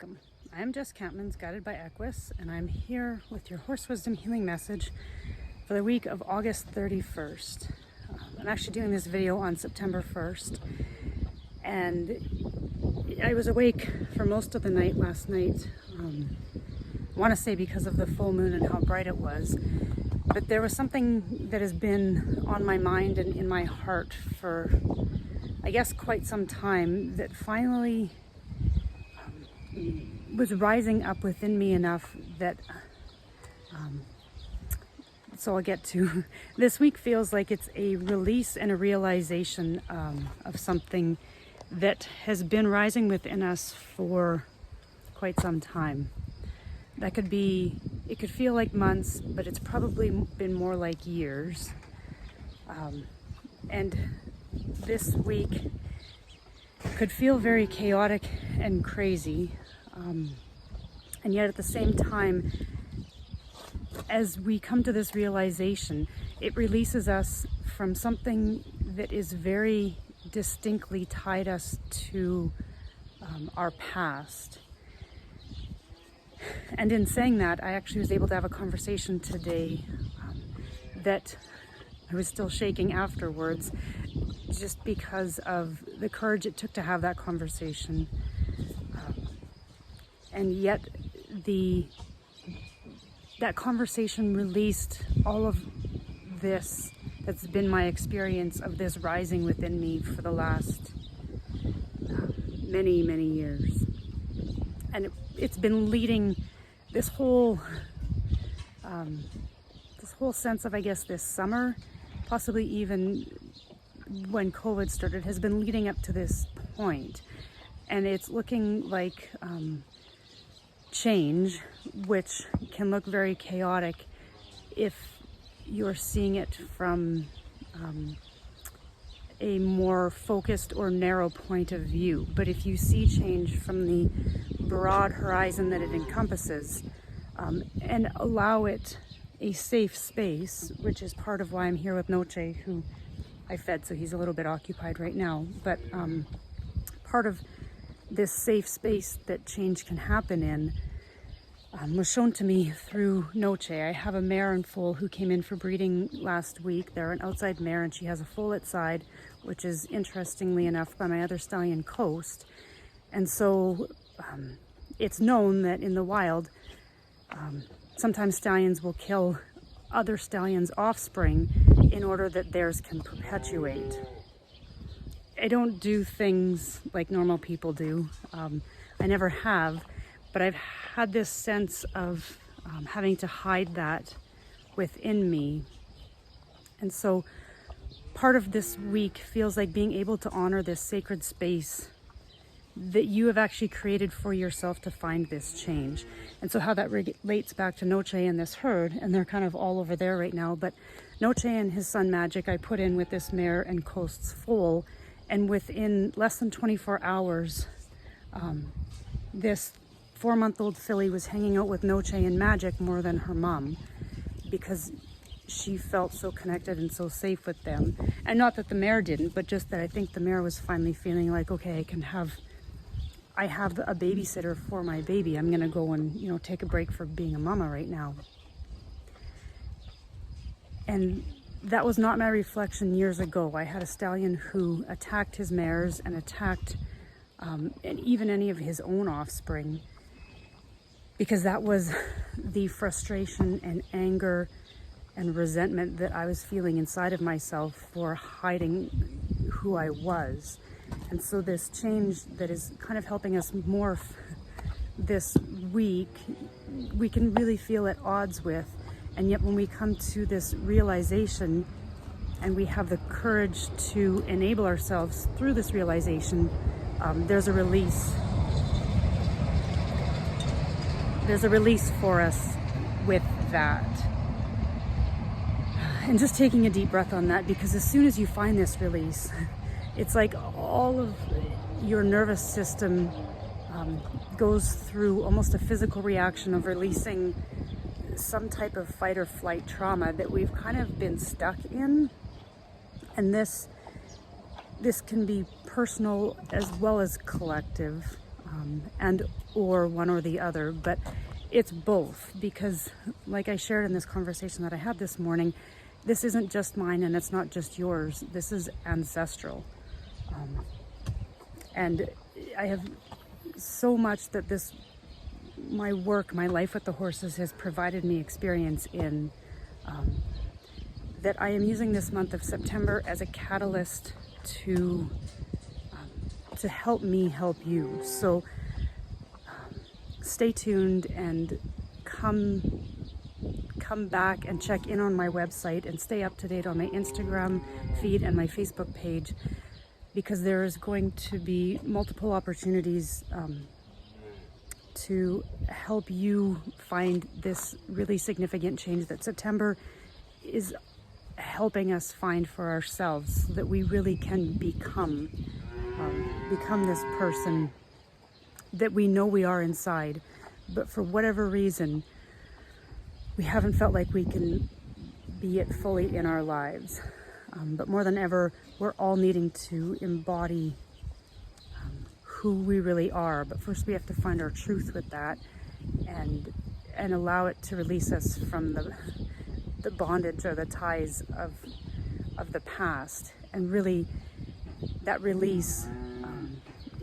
Welcome. I'm Jess Campmans Guided by Equus, and I'm here with your horse wisdom healing message for the week of August 31st. I'm actually doing this video on September 1st, and I was awake for most of the night last night. I want to say because of the full moon and how bright it was, but there was something that has been on my mind and in my heart for, I guess, quite some time that finally was rising up within me enough that so I'll get to. This week feels like it's a release and a realization of something that has been rising within us for quite some time. That could be, it could feel like months, but it's probably been more like years. And this week could feel very chaotic and crazy. And yet at the same time, as we come to this realization, it releases us from something that is very distinctly tied us to our past. And in saying that, I actually was able to have a conversation today that I was still shaking afterwards, just because of the courage it took to have that conversation. And yet that conversation released all of this that's been my experience of this rising within me for the last many, many years. And it's been leading this whole sense of, I guess, this summer, possibly even when COVID started, has been leading up to this point. And it's looking like change, which can look very chaotic if you're seeing it from a more focused or narrow point of view. But if you see change from the broad horizon that it encompasses, and allow it a safe space, which is part of why I'm here with Noche, who I fed, so he's a little bit occupied right now. But part of this safe space that change can happen in was shown to me through Noche. I have a mare and foal who came in for breeding last week. They're an outside mare, and she has a foal at side, which is, interestingly enough, by my other stallion, Coast. And so it's known that in the wild, sometimes stallions will kill other stallions' offspring in order that theirs can perpetuate. I don't do things like normal people do. I never have, but I've had this sense of having to hide that within me. And so part of this week feels like being able to honor this sacred space that you have actually created for yourself to find this change. And so how that relates back to Noche and this herd, and they're kind of all over there right now, but Noche and his son Magic I put in with this mare and Coast's foal, and within less than 24 hours, this 4-month-old filly was hanging out with Noche and Magic more than her mom, because she felt so connected and so safe with them. And not that the mare didn't, but just that I think the mare was finally feeling like, okay, I have a babysitter for my baby. I'm gonna go and, take a break for being a mama right now. And that was not my reflection years ago. I had a stallion who attacked his mares and attacked and even any of his own offspring, because that was the frustration and anger and resentment that I was feeling inside of myself for hiding who I was. And so this change that is kind of helping us morph this week, we can really feel at odds with. And yet when we come to this realization and we have the courage to enable ourselves through this realization, there's a release. There's a release for us with that. And just taking a deep breath on that, because as soon as you find this release, it's like all of your nervous system goes through almost a physical reaction of releasing some type of fight or flight trauma that we've kind of been stuck in. And this can be personal as well as collective. and or one or the other, but it's both, because like I shared in this conversation that I had this morning, this isn't just mine and it's not just yours. This is ancestral. And I have so much that my work, my life with the horses has provided me experience in, that I am using this month of September as a catalyst to help me help you. So stay tuned and come back and check in on my website and stay up to date on my Instagram feed and my Facebook page, because there is going to be multiple opportunities to help you find this really significant change that September is helping us find for ourselves, so that we really can become this person that we know we are inside, but for whatever reason we haven't felt like we can be it fully in our lives. But more than ever, we're all needing to embody who we really are. But first we have to find our truth with that and allow it to release us from the bondage or the ties of the past. And really, that release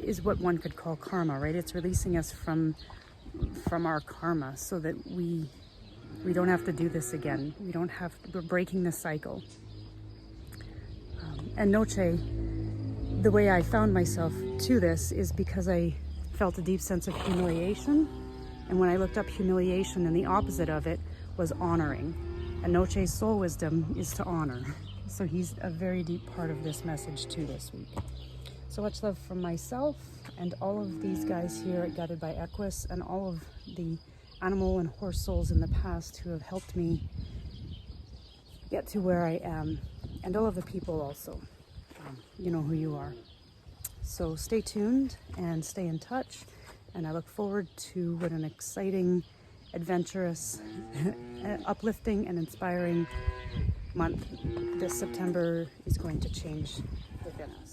is what one could call karma, right? It's releasing us from our karma, so that we don't have to do this again. We're breaking the cycle. And Noche, the way I found myself to this is because I felt a deep sense of humiliation. And when I looked up humiliation, and the opposite of it was honoring. And Noche's soul wisdom is to honor. So he's a very deep part of this message too this week. So much love from myself and all of these guys here at Guided by Equus, and all of the animal and horse souls in the past who have helped me get to where I am, and all of the people also. You know who you are. So stay tuned and stay in touch, and I look forward to what an exciting, adventurous, uplifting and inspiring month this September is going to change within us.